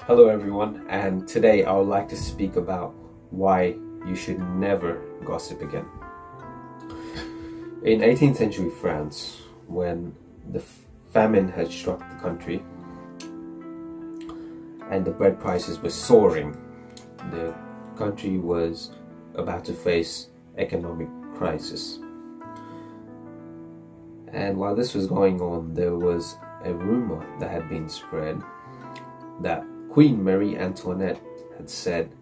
Hello everyone, and today I would like to speak about why you should never gossip again. In 18th century France, when the famine had struck the country and the bread prices were soaring, the country was about to face economic crisis. And while this was going on, there was a rumor that had been spread that Queen Marie Antoinette had said,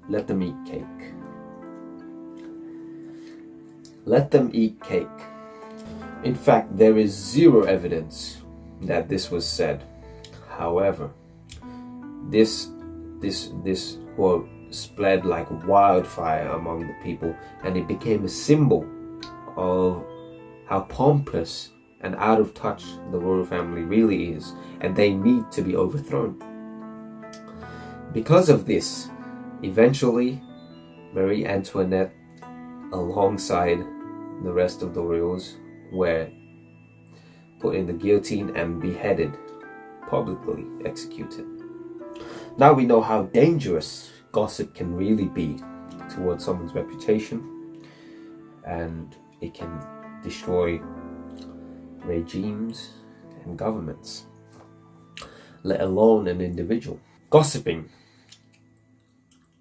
"Let them eat cake." Let them eat cake. In fact, there is zero evidence that this was said. However, this quote spread like wildfire among the people, and it became a symbol of how pompous and out of touch the royal family really is, and they need to be overthrown. Because of this, eventually Marie Antoinette, alongside the rest of the royals, were put in the guillotine and beheaded, publicly executed. Now we know how dangerous gossip can really be towards someone's reputation, and it can destroy regimes and governments, let alone an individual. Gossiping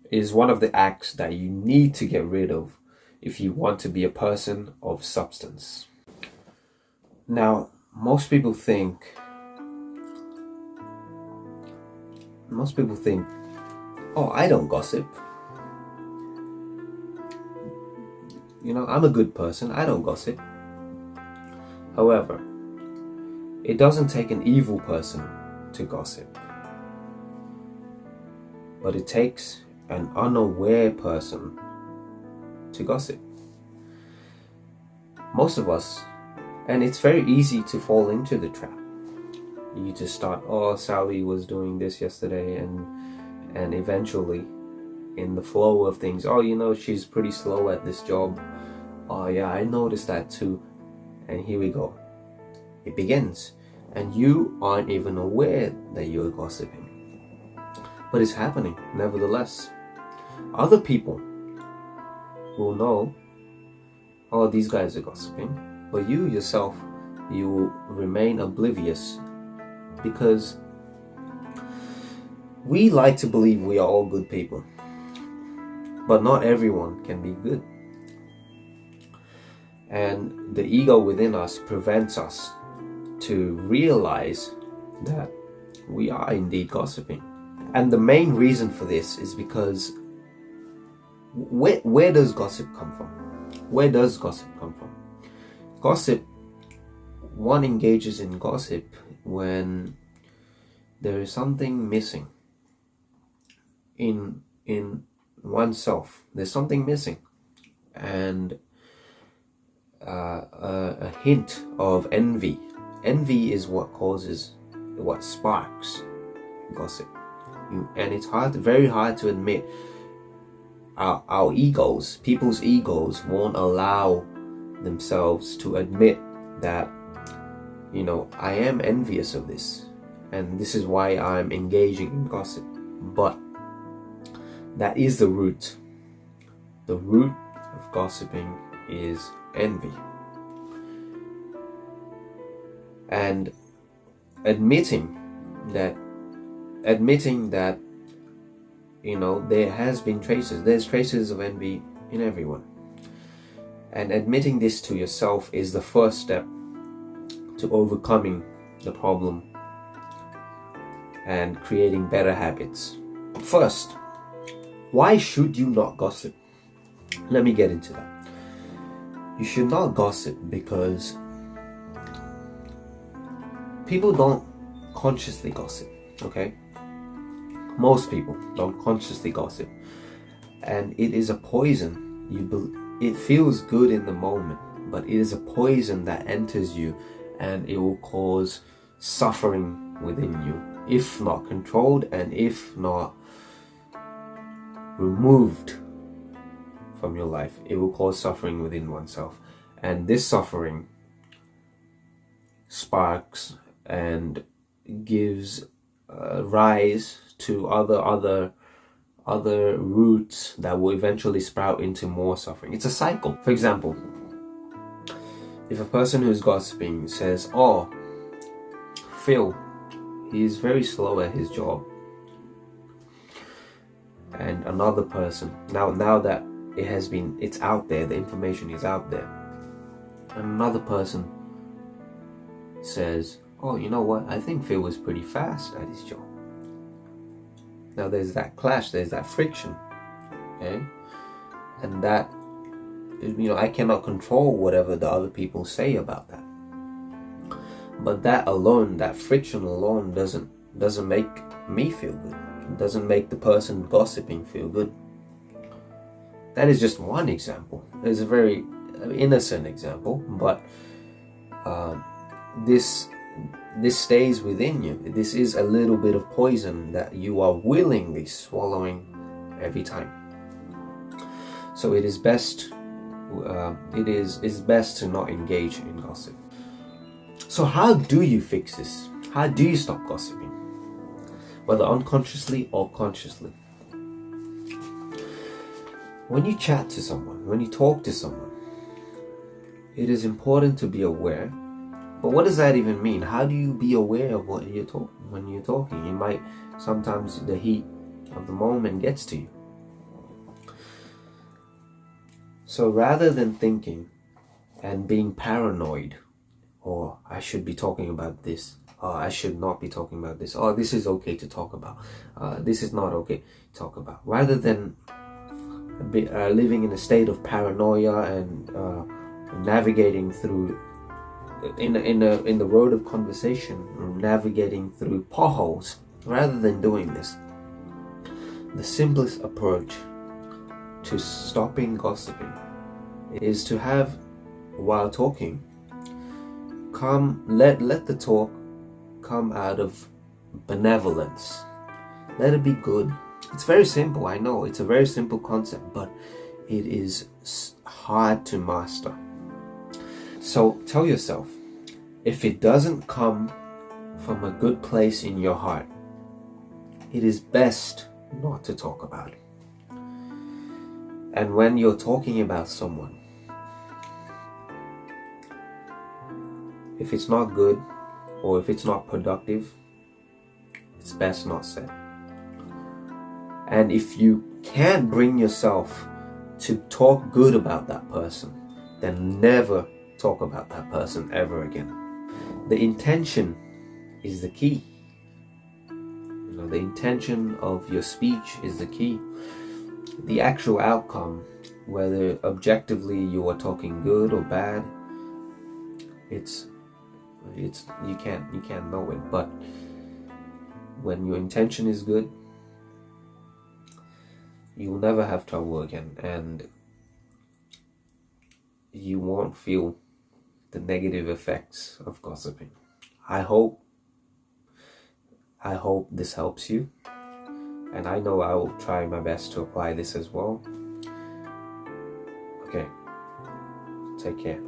is one of the acts that you need to get rid of if you want to be a person of substance. Now, most people think, oh, I don't gossip. I'm a good person, I don't gossip. However, it doesn't take an evil person to gossip, but it takes an unaware person to gossip. Most of us, and it's very easy to fall into the trap. You just start, oh, Sally was doing this yesterday, and eventually, in the flow of things, oh, she's pretty slow at this job. Oh yeah, I noticed that too. And here we go. It begins, and you aren't even aware that you're gossiping. But it's happening, nevertheless. Other people will know, oh, these guys are gossiping, but you yourself, you will remain oblivious, because we like to believe we are all good people, but not everyone can be good. And the ego within us prevents us to realize that we are indeed gossiping. And the main reason for this is because where does gossip come from? Where does gossip come from? One engages in gossip when there is something missing in oneself. There's something missing, and a hint of envy. Envy is what sparks gossip. And it's very hard to admit. Our egos, people's egos, won't allow themselves to admit that, I am envious of this, and this is why I'm engaging in gossip. But that is the root. The root of gossiping is envy. And admitting that there's traces of envy in everyone, and admitting this to yourself is the first step to overcoming the problem and creating better habits. First, why should you not gossip? Let me get into that. You should not gossip because people don't consciously gossip, okay? Most people don't consciously gossip, and it is a poison. It feels good in the moment, but it is a poison that enters you, and it will cause suffering within you, if not controlled and if not removed from your life. It will cause suffering within oneself, and this suffering sparks and gives rise to other roots that will eventually sprout into more suffering. It's a cycle. For example, if a person who's gossiping says, "Oh, Phil, he's very slow at his job," and another person, now that it's out there, the information is out there, and another person says, "Oh, you know what? I think Phil was pretty fast at his job." Now there's that clash, there's that friction, okay? And that, I cannot control whatever the other people say about that. But that alone, that friction alone doesn't make me feel good. It doesn't make the person gossiping feel good. That is just one example. It's a very innocent example, but this stays within you. This is a little bit of poison that you are willingly swallowing every time. So it is best to not engage in gossip. So how do you fix this? How do you stop gossiping? Whether unconsciously or consciously. When you chat to someone, when you talk to someone, it is important to be aware. But what does that even mean? How do you be aware of what you're talking when you're talking? You might, sometimes the heat of the moment gets to you. So rather than thinking and being paranoid, or I should be talking about this, or I should not be talking about this, or this is okay to talk about, this is not okay to talk about. Rather than living in a state of paranoia and navigating through in the road of conversation, navigating through potholes, rather than doing this, the simplest approach to stopping gossiping is to have, while talking, let the talk come out of benevolence. Let it be good. It's very simple, I know, it's a very simple concept, but it is hard to master. So tell yourself, if it doesn't come from a good place in your heart, it is best not to talk about it. And when you're talking about someone, if it's not good or if it's not productive, it's best not said. And if you can't bring yourself to talk good about that person, then never talk about that person ever again. The intention is the key. The intention of your speech is the key. The actual outcome, whether objectively you are talking good or bad, you can't know it. But when your intention is good, you will never have trouble again, and you won't feel the negative effects of gossiping. I hope this helps you, and I know I will try my best to apply this as well. Okay, take care.